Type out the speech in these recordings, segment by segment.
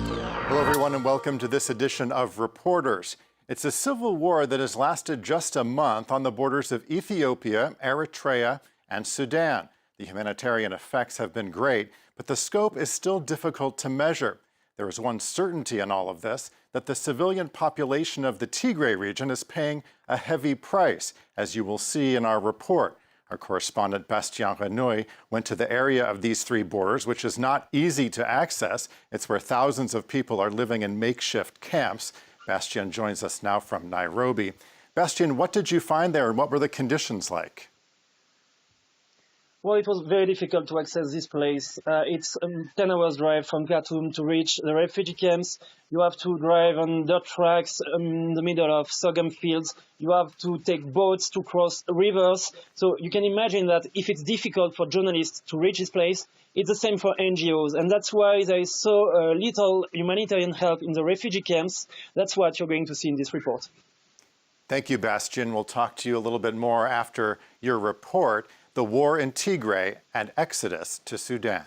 Hello, everyone, and welcome to this edition of Reporters. It's a civil war that has lasted just a month on the borders of Ethiopia, Eritrea, and Sudan. The humanitarian effects have been great, but the scope is still difficult to measure. There is one certainty in all of this, that the civilian population of the Tigray region is paying a heavy price, as you will see in our report. Our correspondent Bastien Renouy went to the area of these three borders, which is not easy to access. It's where thousands of people are living in makeshift camps. Bastien joins us now from Nairobi. Bastien, what did you find there and what were the conditions like? Well, it was very difficult to access this place. It's a 10 hours drive from Khartoum to reach the refugee camps. You have to drive on dirt tracks in the middle of sorghum fields. You have to take boats to cross rivers. So you can imagine that if it's difficult for journalists to reach this place, it's the same for NGOs. And that's why there is so little humanitarian help in the refugee camps. That's what you're going to see in this report. Thank you, Bastien. We'll talk to you a little bit more after your report. The war in Tigray and exodus to Sudan.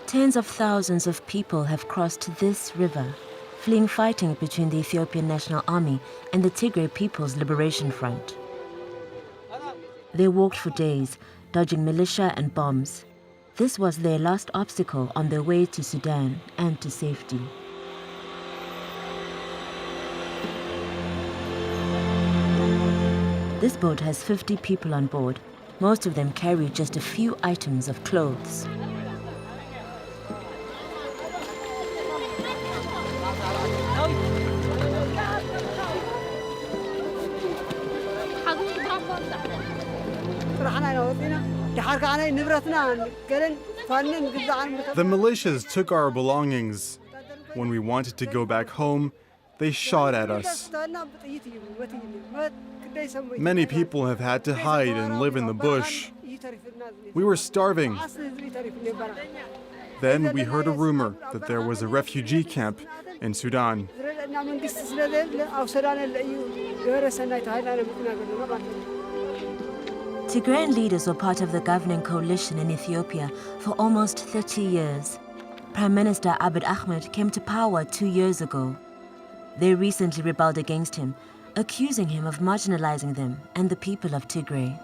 Tens of thousands of people have crossed this river, fleeing fighting between the Ethiopian National Army and the Tigray People's Liberation Front. They walked for days, dodging militia and bombs. This was their last obstacle on their way to Sudan and to safety. This boat has 50 people on board. Most of them carry just a few items of clothes. The militias took our belongings. When we wanted to go back home, they shot at us. Many people have had to hide and live in the bush. We were starving. Then we heard a rumor that there was a refugee camp in Sudan. Tigrayan leaders were part of the governing coalition in Ethiopia for almost 30 years. Prime Minister Abiy Ahmed came to power 2 years ago. They recently rebelled against him, accusing him of marginalizing them and the people of Tigray.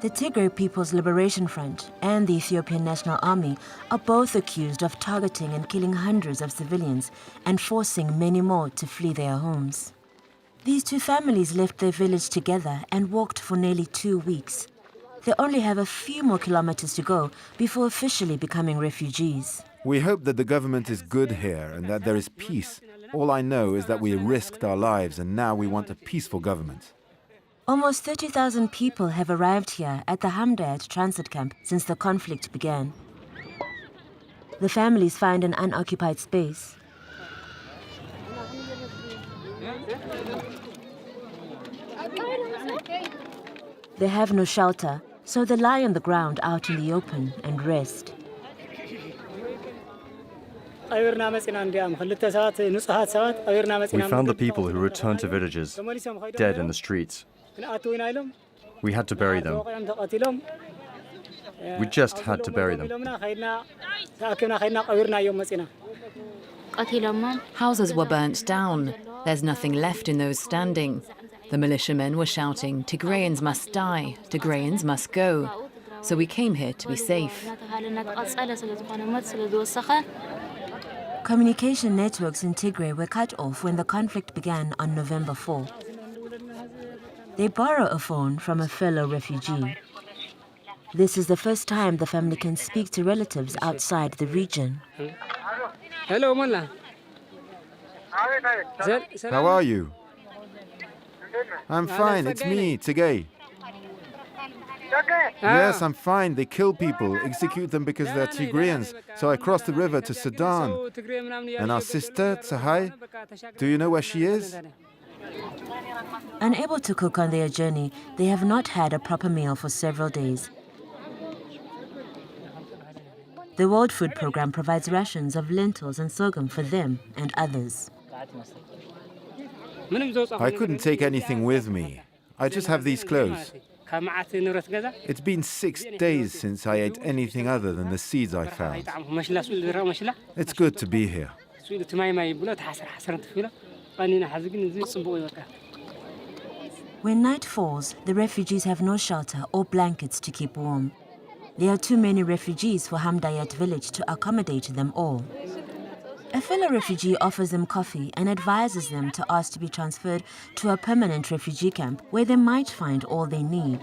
The Tigray People's Liberation Front and the Ethiopian National Army are both accused of targeting and killing hundreds of civilians and forcing many more to flee their homes. These two families left their village together and walked for nearly 2 weeks. They only have a few more kilometers to go before officially becoming refugees. We hope that the government is good here and that there is peace. All I know is that we risked our lives and now we want a peaceful government. Almost 30,000 people have arrived here at the Hamdayat transit camp since the conflict began. The families find an unoccupied space. They have no shelter, so they lie on the ground out in the open and rest. We found the people who returned to villages, dead in the streets. We had to bury them. We just had to bury them. Houses were burnt down. There's nothing left in those standing. The militiamen were shouting, "Tigrayans must die, Tigrayans must go." So we came here to be safe. Communication networks in Tigray were cut off when the conflict began on November 4. They borrow a phone from a fellow refugee. This is the first time the family can speak to relatives outside the region. Hello, Mullah. How are you? I'm fine, it's me, Tigray. Yes, I'm fine. They kill people, execute them because they're Tigrayans. So I crossed the river to Sudan. And our sister, Tsahai, do you know where she is? Unable to cook on their journey, they have not had a proper meal for several days. The World Food Programme provides rations of lentils and sorghum for them and others. I couldn't take anything with me. I just have these clothes. It's been 6 days since I ate anything other than the seeds I found. It's good to be here. When night falls, the refugees have no shelter or blankets to keep warm. There are too many refugees for Hamdayat village to accommodate them all. A fellow refugee offers them coffee and advises them to ask to be transferred to a permanent refugee camp where they might find all they need.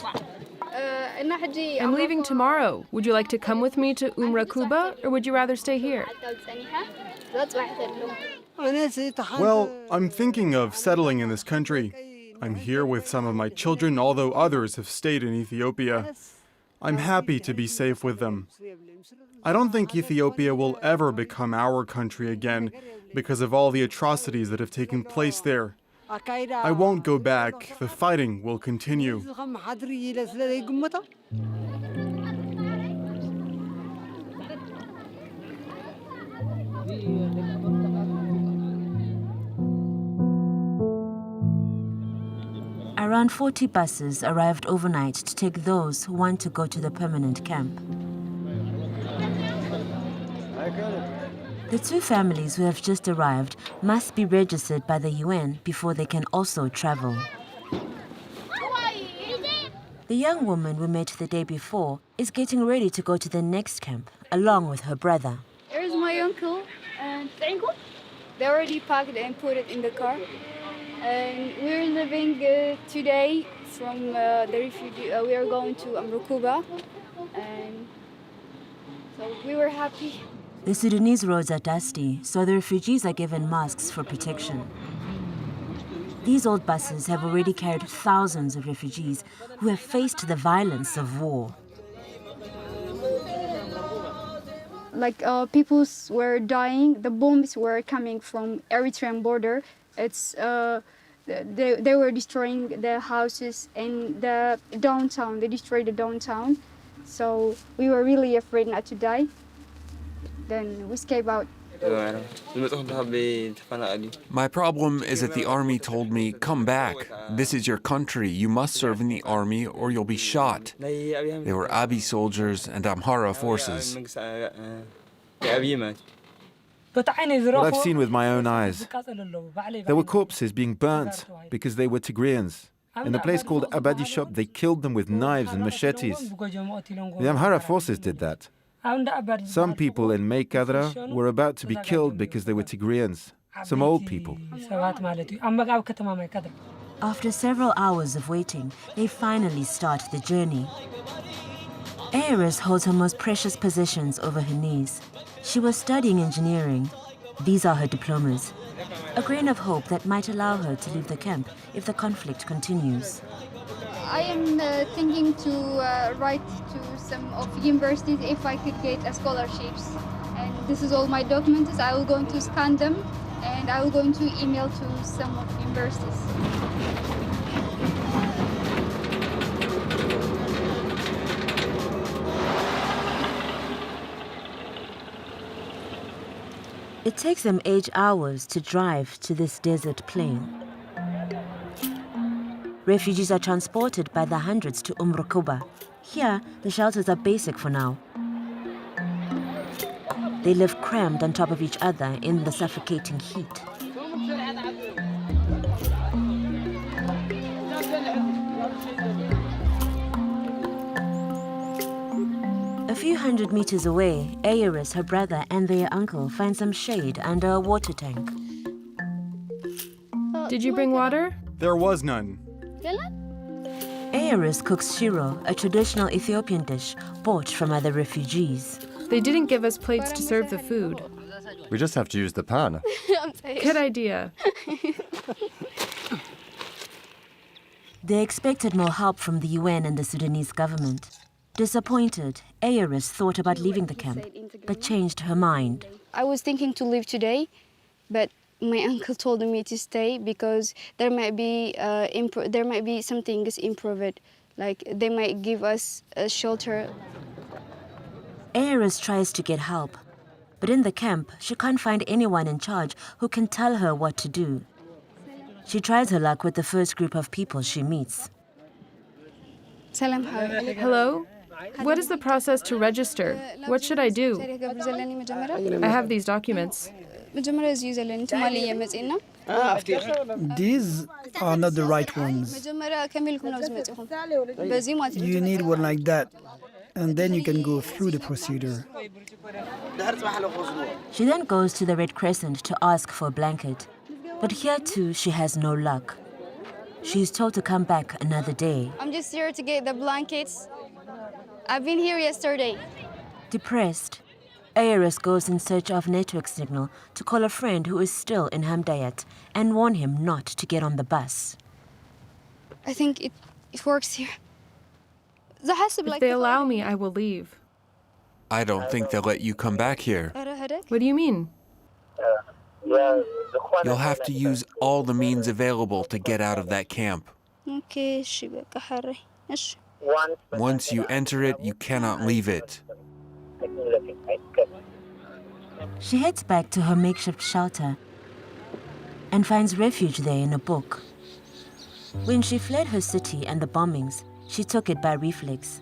I'm leaving tomorrow. Would you like to come with me to Rakuba, or would you rather stay here? Well, I'm thinking of settling in this country. I'm here with some of my children, although others have stayed in Ethiopia. I'm happy to be safe with them. I don't think Ethiopia will ever become our country again because of all the atrocities that have taken place there. I won't go back. The fighting will continue. Around 40 buses arrived overnight to take those who want to go to the permanent camp. The two families who have just arrived must be registered by the UN before they can also travel. The young woman we met the day before is getting ready to go to the next camp, along with her brother. Here's my uncle and they already packed and put it in the car. And we're leaving today from the refugee. We are going to Rakuba, and so we were happy. The Sudanese roads are dusty, so the refugees are given masks for protection. These old buses have already carried thousands of refugees who have faced the violence of war. Like people were dying. The bombs were coming from Eritrean border. It's they were destroying the houses and the downtown. They destroyed the downtown, so we were really afraid not to die. Then we escaped out. My problem is that the army told me, "Come back. This is your country. You must serve in the army or you'll be shot." They were Abiy soldiers and Amhara forces. What I've seen with my own eyes, there were corpses being burnt because they were Tigrayans. In a place called Abadi Shop, they killed them with knives and machetes. The Amhara forces did that. Some people in Meikadra were about to be killed because they were Tigrayans, some old people. After several hours of waiting, they finally start the journey. Ayres holds her most precious possessions over her knees. She was studying engineering. These are her diplomas. A grain of hope that might allow her to leave the camp if the conflict continues. I am thinking to write to some of universities if I could get scholarships. And this is all my documents. I will going to scan them and I will going to email to some of universities. It takes them 8 hours to drive to this desert plain. Refugees are transported by the hundreds to Rakuba. Here, the shelters are basic for now. They live crammed on top of each other in the suffocating heat. A few hundred meters away, Ayres, her brother, and their uncle find some shade under a water tank. Did you bring water? There was none. Ayres cooks shiro, a traditional Ethiopian dish bought from other refugees. They didn't give us plates to serve the food. We just have to use the pan. Good idea. They expected more help from the UN and the Sudanese government. Disappointed, Ayres thought about leaving the camp, but changed her mind. I was thinking to leave today, but my uncle told me to stay because there might be something is improved, like they might give us a shelter. Aris tries to get help, but in the camp, she can't find anyone in charge who can tell her what to do. She tries her luck with the first group of people she meets. Hello? What is the process to register? What should I do? I have these documents. These are not the right ones. You need one like that, and then you can go through the procedure. She then goes to the Red Crescent to ask for a blanket, but here too she has no luck. She is told to come back another day. I'm just here to get the blankets. I've been here yesterday. Depressed, Aris goes in search of network signal to call a friend who is still in Hamdayat and warn him not to get on the bus. I think it works here. If they allow me, I will leave. I don't think they'll let you come back here. What do you mean? You'll have to use all the means available to get out of that camp. Once you enter it, you cannot leave it. She heads back to her makeshift shelter and finds refuge there in a book. When she fled her city and the bombings, she took it by reflex.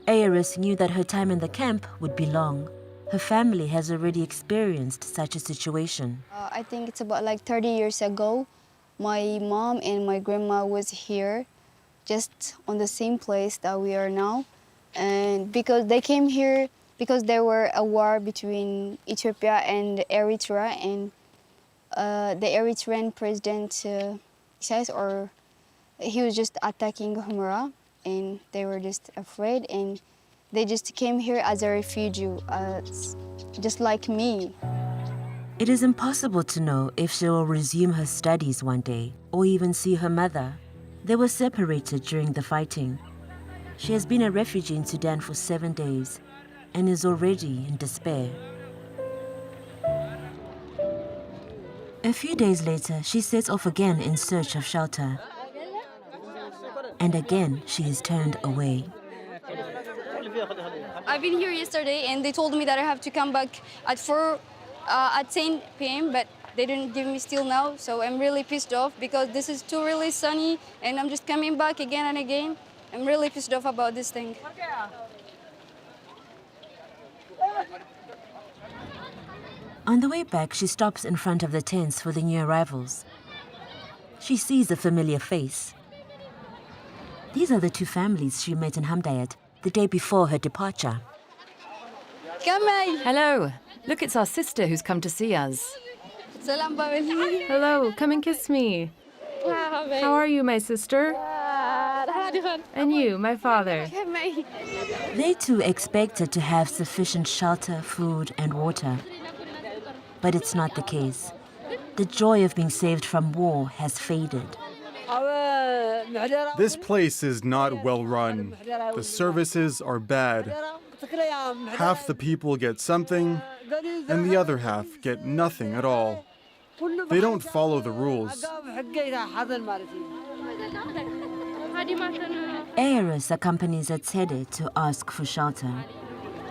Aris knew that her time in the camp would be long. Her family has already experienced such a situation. I think it's about like 30 years ago. My mom and my grandma was here, just on the same place that we are now. And because they came here, because there were a war between Ethiopia and Eritrea, and the Eritrean president, Isaias, he was just attacking Humera, and they were just afraid, and they just came here as a refugee, just like me. It is impossible to know if she will resume her studies one day or even see her mother. They were separated during the fighting. She has been a refugee in Sudan for 7 days and is already in despair. A few days later, she sets off again in search of shelter. And again, she is turned away. I've been here yesterday, and they told me that I have to come back at 10 p.m., but they didn't give me still now, so I'm really pissed off because this is too really sunny, and I'm just coming back again and again. I'm really pissed off about this thing. On the way back, she stops in front of the tents for the new arrivals. She sees a familiar face. These are the two families she met in Hamdayat the day before her departure. Hello. Look, it's our sister who's come to see us. Hello, come and kiss me. How are you, my sister? And you, my father. They too expected to have sufficient shelter, food, and water. But it's not the case. The joy of being saved from war has faded. This place is not well run. The services are bad. Half the people get something, and the other half get nothing at all. They don't follow the rules. Aris accompanies Atsede to ask for shelter.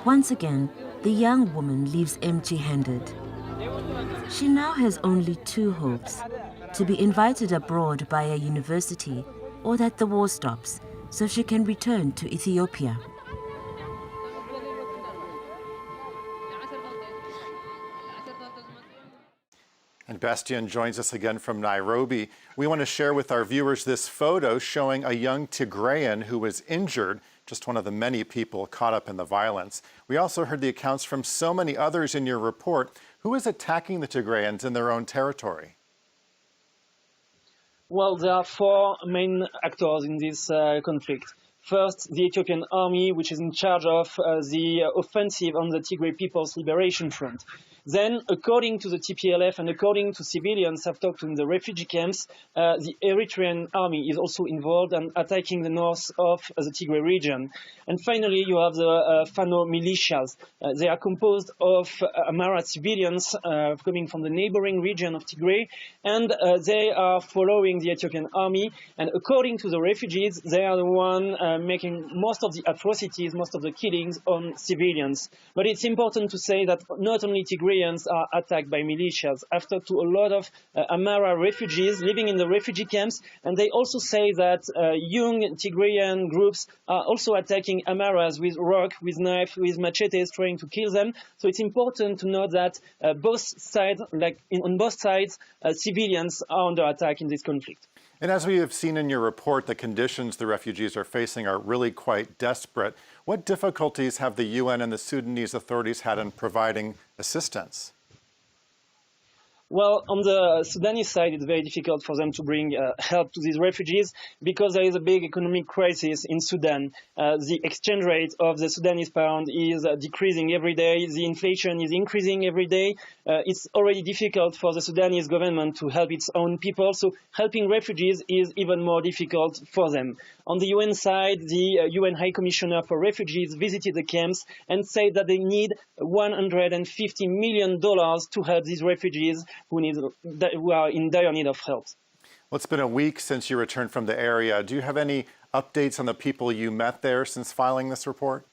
Once again, the young woman leaves empty-handed. She now has only two hopes: to be invited abroad by a university, or that the war stops so she can return to Ethiopia. And Bastian joins us again from Nairobi. We want to share with our viewers this photo showing a young Tigrayan who was injured, just one of the many people caught up in the violence. We also heard the accounts from so many others in your report. Who is attacking the Tigrayans in their own territory? Well, there are four main actors in this conflict. First, the Ethiopian army, which is in charge of the offensive on the Tigray People's Liberation Front. Then, according to the TPLF and according to civilians I've talked to in the refugee camps, the Eritrean army is also involved and attacking the north of the Tigray region. And finally, you have the Fano militias. They are composed of Amhara civilians coming from the neighbouring region of Tigray, and they are following the Ethiopian army. And according to the refugees, they are the one making most of the atrocities, most of the killings on civilians. But it's important to say that not only Tigrayans are attacked by militias. I've talked to a lot of Amhara refugees living in the refugee camps, and they also say that young Tigrayan groups are also attacking Amharas with rock, with knife, with machetes, trying to kill them. So it's important to note that both sides, on both sides, civilians are under attack in this conflict. And as we have seen in your report, the conditions the refugees are facing are really quite desperate. What difficulties have the UN and the Sudanese authorities had in providing assistance? Well, on the Sudanese side, it's very difficult for them to bring help to these refugees because there is a big economic crisis in Sudan. The exchange rate of the Sudanese pound is decreasing every day. The inflation is increasing every day. It's already difficult for the Sudanese government to help its own people, so helping refugees is even more difficult for them. On the UN side, the UN High Commissioner for Refugees visited the camps and said that they need $150 million to help these refugees who are in dire need of help. Well, it's been a week since you returned from the area. Do you have any updates on the people you met there since filing this report?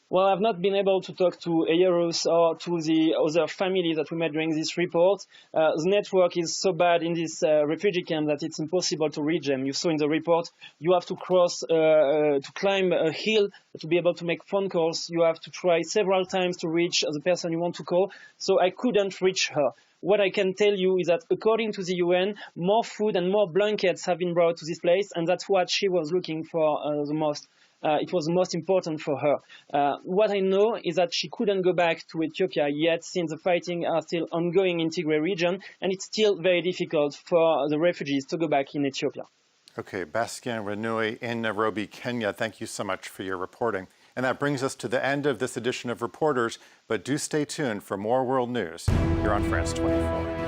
Well, I've not been able to talk to Eyerus or to the other families that we met during this report. The network is so bad in this refugee camp that it's impossible to reach them. You saw in the report, you have to to climb a hill to be able to make phone calls. You have to try several times to reach the person you want to call. So I couldn't reach her. What I can tell you is that according to the UN, more food and more blankets have been brought to this place, and that's what she was looking for the most. It was the most important for her. What I know is that she couldn't go back to Ethiopia yet, since the fighting are still ongoing in Tigray region, and it's still very difficult for the refugees to go back in Ethiopia. Okay, Bastien Renouy in Nairobi, Kenya, thank you so much for your reporting. And that brings us to the end of this edition of Reporters, but do stay tuned for more world news here on France 24.